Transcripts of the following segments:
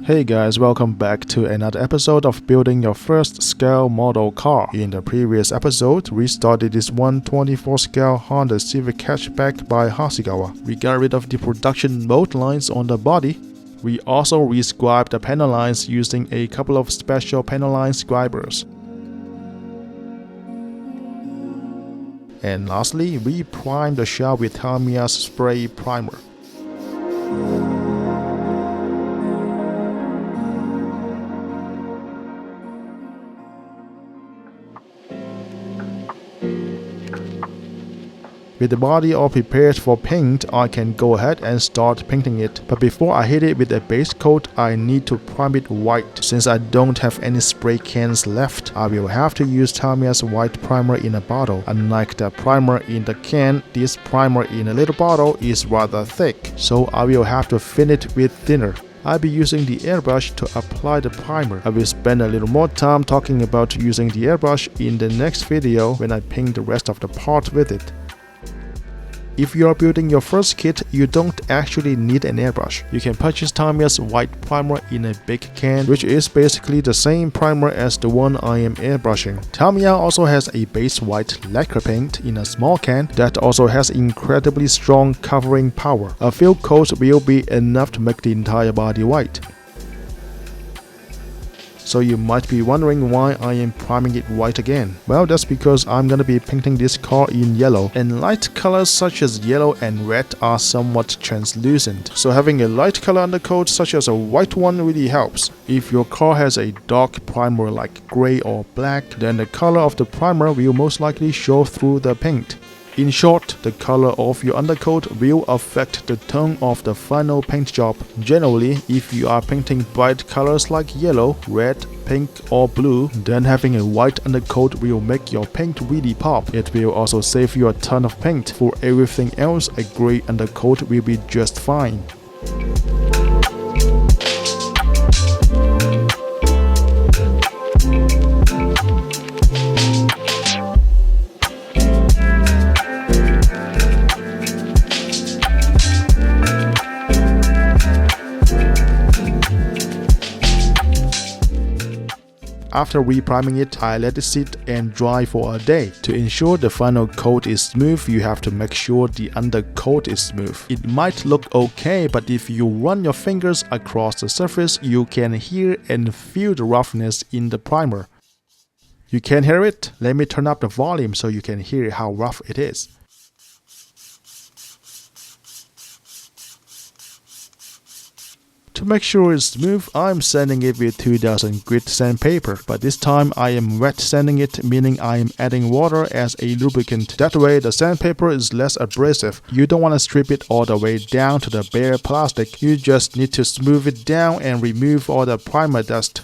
Hey guys, welcome back to another episode of building your first scale model car. In the previous episode, we started this 124 scale Honda Civic hatchback by Hasegawa. We got rid of the production mold lines on the body. We also re-scribed the panel lines using a couple of special panel line scribers. And lastly, we primed the shell with Tamiya's spray primer. With the body all prepared for paint, I can go ahead and start painting it. But before I hit it with a base coat, I need to prime it white. Since I don't have any spray cans left, I will have to use Tamiya's white primer in a bottle. Unlike the primer in the can, this primer in a little bottle is rather thick, so I will have to thin it with thinner. I'll be using the airbrush to apply the primer. I will spend a little more time talking about using the airbrush in the next video when I paint the rest of the part with it. If you are building your first kit, you don't actually need an airbrush. You can purchase Tamiya's white primer in a big can, which is basically the same primer as the one I am airbrushing. Tamiya also has a base white lacquer paint in a small can that also has incredibly strong covering power. A few coats will be enough to make the entire body white. So you might be wondering why I am priming it white again. Well, that's because I'm gonna be painting this car in yellow, and light colors such as yellow and red are somewhat translucent. So having a light color undercoat such as a white one really helps. If your car has a dark primer like gray or black, then the color of the primer will most likely show through the paint. In short, the color of your undercoat will affect the tone of the final paint job. Generally, if you are painting bright colors like yellow, red, pink or blue, then having a white undercoat will make your paint really pop. It will also save you a ton of paint. For everything else, a gray undercoat will be just fine. After re-priming it, I let it sit and dry for a day. To ensure the final coat is smooth, you have to make sure the undercoat is smooth. It might look okay, but if you run your fingers across the surface, you can hear and feel the roughness in the primer. You can hear it? Let me turn up the volume so you can hear how rough it is. To make sure it's smooth, I'm sanding it with 2000 grit sandpaper, but this time I am wet sanding it, meaning I am adding water as a lubricant. That way the sandpaper is less abrasive. You don't want to strip it all the way down to the bare plastic. You just need to smooth it down and remove all the primer dust.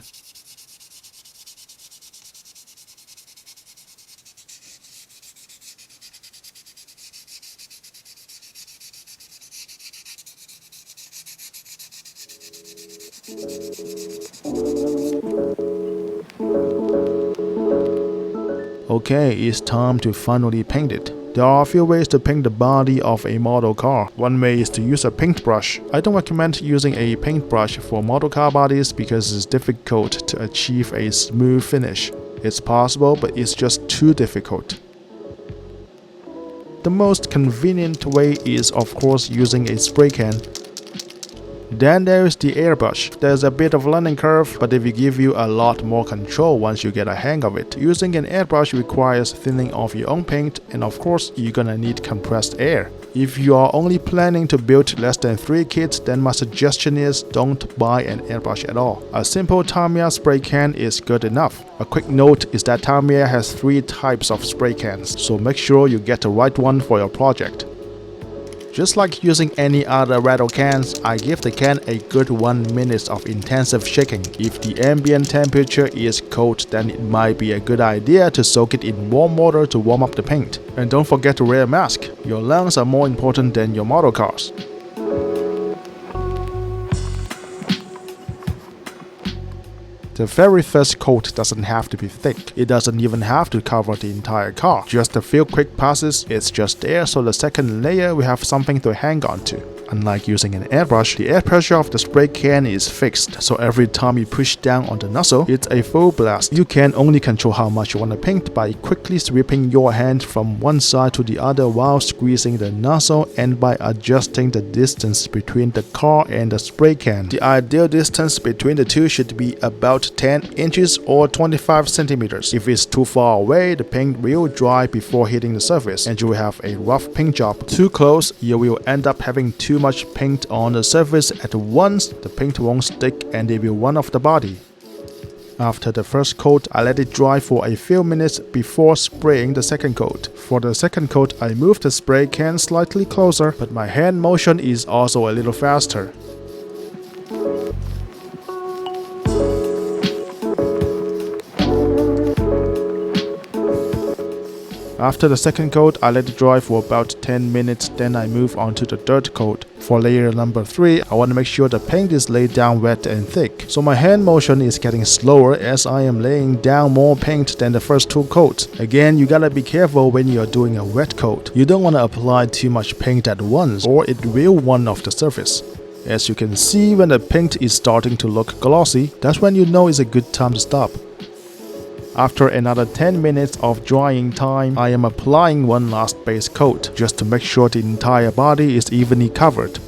Okay, it's time to finally paint it. There are a few ways to paint the body of a model car. One way is to use a paintbrush. I don't recommend using a paintbrush for model car bodies because it's difficult to achieve a smooth finish. It's possible, but it's just too difficult. The most convenient way is of course using a spray can. Then there is the airbrush. There's a bit of learning curve, but it will give you a lot more control once you get a hang of it. Using an airbrush requires thinning of your own paint, and of course you're gonna need compressed air. If you are only planning to build less than 3 kits, then my suggestion is don't buy an airbrush at all. A simple Tamiya spray can is good enough. A quick note is that Tamiya has 3 types of spray cans, so make sure you get the right one for your project. Just like using any other rattle cans, I give the can a good 1 minute of intensive shaking. If the ambient temperature is cold, then it might be a good idea to soak it in warm water to warm up the paint. And don't forget to wear a mask. Your lungs are more important than your model cars. The very first coat doesn't have to be thick. It doesn't even have to cover the entire car. Just a few quick passes, it's just there, so the second layer we have something to hang on to. Unlike using an airbrush, the air pressure of the spray can is fixed, so every time you push down on the nozzle, it's a full blast. You can only control how much you want to paint by quickly sweeping your hand from one side to the other while squeezing the nozzle and by adjusting the distance between the car and the spray can. The ideal distance between the two should be about 10 inches or 25 centimeters. If it's too far away, the paint will dry before hitting the surface and you will have a rough paint job. Too close, you will end up having too much paint on the surface at once. The paint won't stick and it will run off the body. After the first coat, I let it dry for a few minutes before spraying the second coat. For the second coat, I moved the spray can slightly closer, but my hand motion is also a little faster. After the second coat, I let it dry for about 10 minutes, then I move on to the third coat. For layer number 3, I want to make sure the paint is laid down wet and thick. So my hand motion is getting slower as I am laying down more paint than the first 2 coats. Again, you gotta be careful when you are doing a wet coat. You don't want to apply too much paint at once or it will run off the surface. As you can see, when the paint is starting to look glossy, that's when you know it's a good time to stop. After another 10 minutes of drying time, I am applying one last base coat, just to make sure the entire body is evenly covered.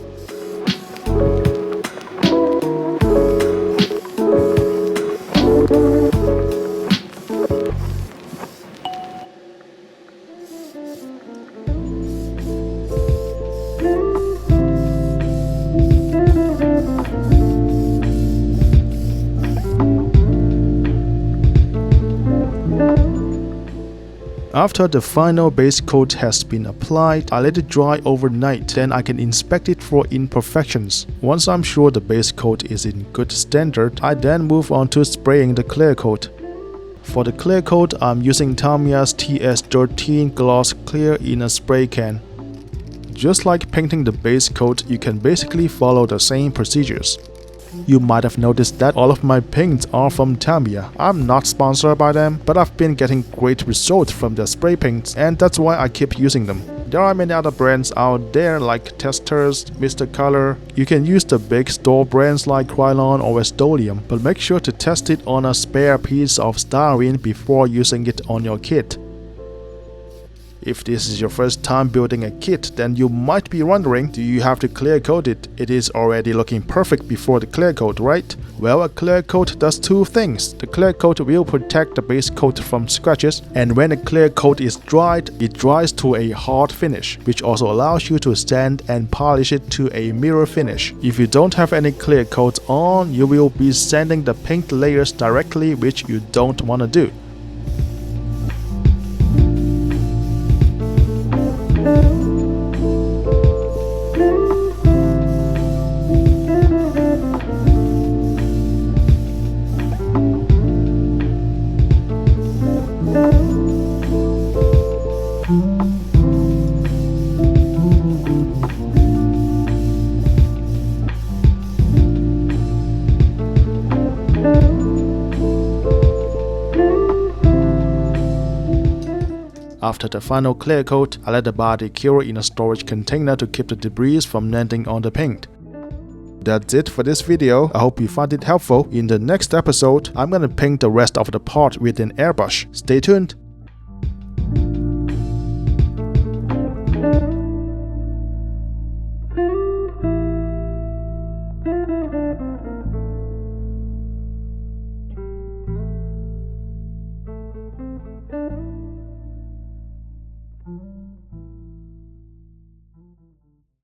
After the final base coat has been applied, I let it dry overnight, then I can inspect it for imperfections. Once I'm sure the base coat is in good standard, I then move on to spraying the clear coat. For the clear coat, I'm using Tamiya's TS13 Gloss Clear in a spray can. Just like painting the base coat, you can basically follow the same procedures. You might have noticed that all of my paints are from Tamiya. I'm not sponsored by them, but I've been getting great results from their spray paints and that's why I keep using them. There are many other brands out there like Testers, Mr. Color. You can use the big store brands like Krylon or Rust-Oleum, but make sure to test it on a spare piece of styrene before using it on your kit. If this is your first time building a kit, then you might be wondering, do you have to clear coat it? It is already looking perfect before the clear coat, right? Well, a clear coat does 2 things. The clear coat will protect the base coat from scratches, and when the clear coat is dried, it dries to a hard finish, which also allows you to sand and polish it to a mirror finish. If you don't have any clear coat on, you will be sanding the paint layers directly, which you don't want to do. After the final clear coat, I let the body cure in a storage container to keep the debris from landing on the paint. That's it for this video. I hope you found it helpful. In the next episode, I'm gonna paint the rest of the part with an airbrush. Stay tuned!